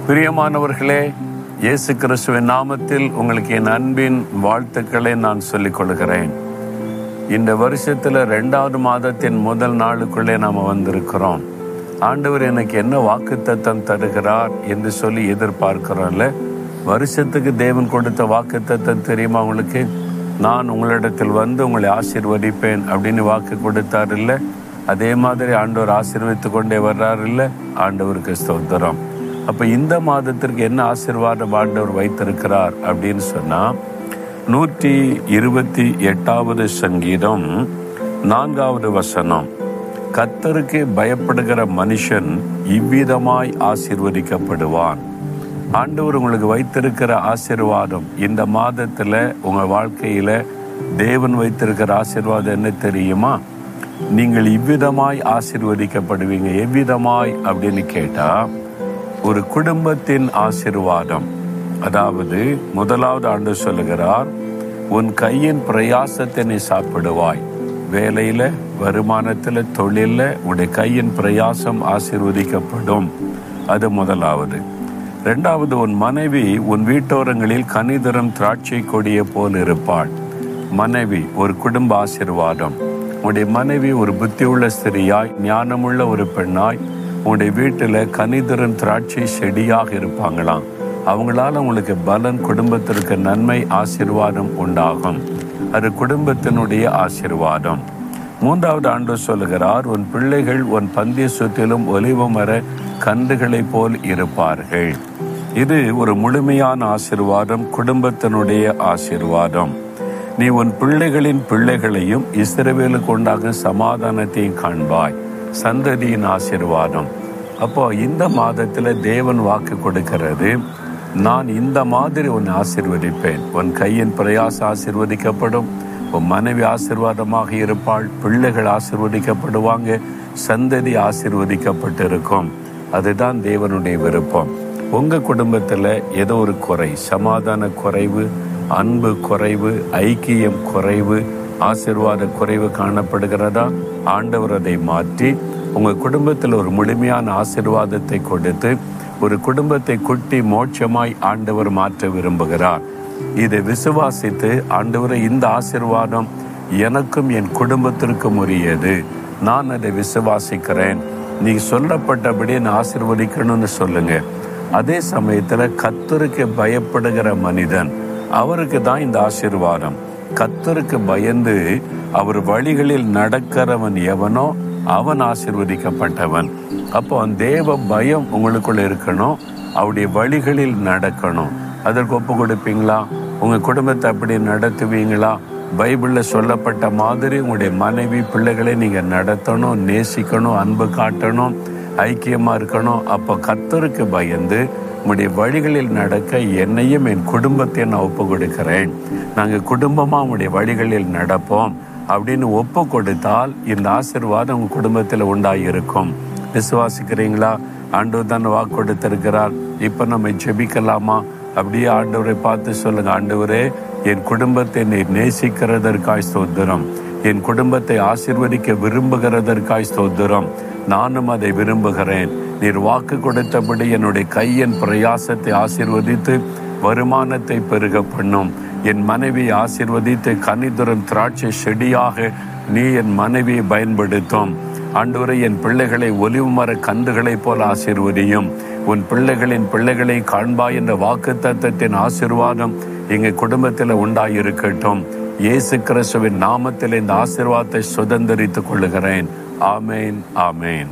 பிரியமானவர்களே, இயேசு கிறிஸ்துவின் நாமத்தில் உங்களுக்கு என் அன்பின் வாழ்த்துக்களை நான் சொல்லிக் கொள்கிறேன். இந்த வருஷத்துல 2வது மாதத்தின் முதல் நாளுக்குள்ளே நாம் வந்திருக்கிறோம். ஆண்டவர் எனக்கு என்ன வாக்குத்தத்தம் தருகிறார் என்று சொல்லி எதிர்பார்க்கிறோம்ல. வருஷத்துக்கு தேவன் கொடுத்த வாக்குத்தத்தம் தெரியுமா உங்களுக்கு? நான் உங்களிடத்தில் வந்து உங்களை ஆசீர்வதிப்பேன் அப்படின்னு வாக்கு கொடுத்தார் இல்லை? அதே மாதிரி ஆண்டவர் ஆசீர்வதித்து கொண்டே வர்றார் இல்லை? ஆண்டவருக்கு ஸ்தோத்திரம். அப்போ இந்த மாதத்திற்கு என்ன ஆசீர்வாதம் ஆண்டவர் வைத்திருக்கிறார் அப்படின்னு சொன்னால், 128வது சங்கீதம் 4வது வசனம், கர்த்தருக்கு பயப்படுகிற மனுஷன் இவ்விதமாய் ஆசீர்வதிக்கப்படுவான். ஆண்டவர் உங்களுக்கு வைத்திருக்கிற ஆசீர்வாதம் இந்த மாதத்தில் உங்கள் வாழ்க்கையில் தேவன் வைத்திருக்கிற ஆசீர்வாதம் என்ன தெரியுமா? நீங்கள் இவ்விதமாய் ஆசீர்வதிக்கப்படுவீங்க. எவ்விதமாய் அப்படின்னு கேட்டால், ஒரு குடும்பத்தின் ஆசீர்வாதம். அதாவது முதலாவது ஆண்டவர் சொல்லுகிறார், உன் கையின் பிரயாசத்தை நீ சாப்பிடுவாய். வேலையில், வருமானத்தில், தொழிலில் உன்னுடைய கையின் பிரயாசம் ஆசீர்வதிக்கப்படும். அது முதலாவது. 2வது, உன் மனைவி உன் வீட்டோரங்களில் கனிதரும் திராட்சை கொடியை போல் இருப்பாள். மனைவி ஒரு குடும்ப ஆசீர்வாதம். உன்னுடைய மனைவி ஒரு புத்தியுள்ள ஸ்திரியாய், ஞானமுள்ள ஒரு பெண்ணாய் உங்களுடைய வீட்டில் கனிதரும் திராட்சை செடியாக இருப்பாங்களாம். அவங்களால உங்களுக்கு பலன், குடும்பத்திற்கு நன்மை, ஆசீர்வாதம் உண்டாகும். அது குடும்பத்தினுடைய ஆசீர்வாதம். 3வது ஆண்டவர் சொல்லுகிறார், உன் பிள்ளைகள் உன் பந்திய சுற்றிலும் ஒலிவ மர கன்றுகளை போல் இருப்பார்கள். இது ஒரு முழுமையான ஆசீர்வாதம், குடும்பத்தினுடைய ஆசீர்வாதம். நீ உன் பிள்ளைகளின் பிள்ளைகளையும் இஸ்ரவேலுக்கு உண்டாகும் சமாதானத்தையும் காண்பாய். சந்ததியின் ஆசீர்வாதம். அப்போ இந்த மாதத்தில் தேவன் வாக்கு கொடுக்கிறது, நான் இந்த மாதிரி உன்னை ஆசீர்வதிப்பேன். உன் கையின் பிரயாசம் ஆசீர்வதிக்கப்படும், உன் மனைவி ஆசீர்வாதமாக இருப்பாள், பிள்ளைகள் ஆசீர்வதிக்கப்படுவாங்க, சந்ததி ஆசீர்வதிக்கப்பட்டிருக்கும். அதுதான் தேவனுடைய விருப்பம். உங்கள் குடும்பத்தில் ஏதோ ஒரு குறை, சமாதான குறைவு, அன்பு குறைவு, ஐக்கியம் குறைவு, ஆசீர்வாத குறைவு காணப்படுகிறதா? ஆண்டவர் அதை மாற்றி உங்கள் குடும்பத்தில் ஒரு முழுமையான ஆசீர்வாதத்தை கொடுத்து ஒரு குடும்பத்தை குட்டி மோட்சமாய் ஆண்டவர் மாற்ற விரும்புகிறார். இதை விசுவாசித்து, ஆண்டவரை இந்த ஆசீர்வாதம் எனக்கும் என் குடும்பத்திற்கும் உரியது, நான் அதை விசுவாசிக்கிறேன், நீ சொல்லப்பட்டபடி நான் ஆசீர்வதிக்கணும்னு சொல்லுங்க. அதே சமயத்தில் கர்த்தருக்கு பயப்படுகிற மனிதன், அவருக்கு தான் இந்த ஆசீர்வாதம். கர்த்தருக்கு பயந்து அவர் வழிகளில் நடக்கிறவன் எவனோ அவன் ஆசீர்வதிக்கப்பட்டவன். அப்போ தேவ பயம் உங்களுக்குள்ள இருக்கணும், அவருடைய வழிகளில் நடக்கணும். அதற்கு ஒப்பு கொடுப்பீங்களா? உங்கள் குடும்பத்தை அப்படி நடத்துவீங்களா? பைபிளில் சொல்லப்பட்ட மாதிரி உங்களுடைய மனைவி பிள்ளைகளை நீங்கள் நடத்தணும், நேசிக்கணும், அன்பு காட்டணும், ஐக்கியமாக இருக்கணும். அப்போ கர்த்தருக்கு பயந்து உங்களுடைய வழிகளில் நடக்க என்னையும் என் குடும்பத்தை நான் ஒப்பு கொடுக்கிறேன், நாங்கள் குடும்பமாக உங்களுடைய வழிகளில் நடப்போம் அப்படின்னு ஒப்பு கொடுத்தால் இந்த ஆசீர்வாதம் உங்கள் குடும்பத்தில் உண்டாயிருக்கும். விசுவாசிக்கிறீங்களா? ஆண்டவர் தான் வாக்கு கொடுத்திருக்கிறார். இப்போ நம்ம ஜெபிக்கலாமா? அப்படியே ஆண்டவரை பார்த்து சொல்லுங்க, ஆண்டவரே, என் குடும்பத்தை நீர் நேசிக்கிறதற்காய் ஸ்தோத்திரம், என் குடும்பத்தை ஆசீர்வதிக்க விரும்புகிறதற்காய் ஸ்தோத்திரம், நானும் அதை விரும்புகிறேன். நீர் வாக்கு கொடுத்தபடி என்னுடைய கையின் பிரயாசத்தை ஆசீர்வதித்து வருமானத்தை பெருக பண்ணும். என் மனைவியை ஆசீர்வதித்து கனிதரும் திராட்சை செடியாக நீ என் மனைவியை பயன்படுத்தும். ஆண்டவரே, என் பிள்ளைகளை ஒலிவு மர கன்றுகளை போல் ஆசீர்வதியும். உன் பிள்ளைகளின் பிள்ளைகளை காண்பாய் என்ற வாக்குத்தத்தத்தின் ஆசீர்வாதம் எங்கள் குடும்பத்தில் உண்டாயிருக்கட்டும். இயேசு கிறிஸ்துவின் நாமத்தில் இந்த ஆசீர்வாதத்தை சுதந்தரித்துக் கொள்ளுகிறேன். ஆமேன், ஆமேன்.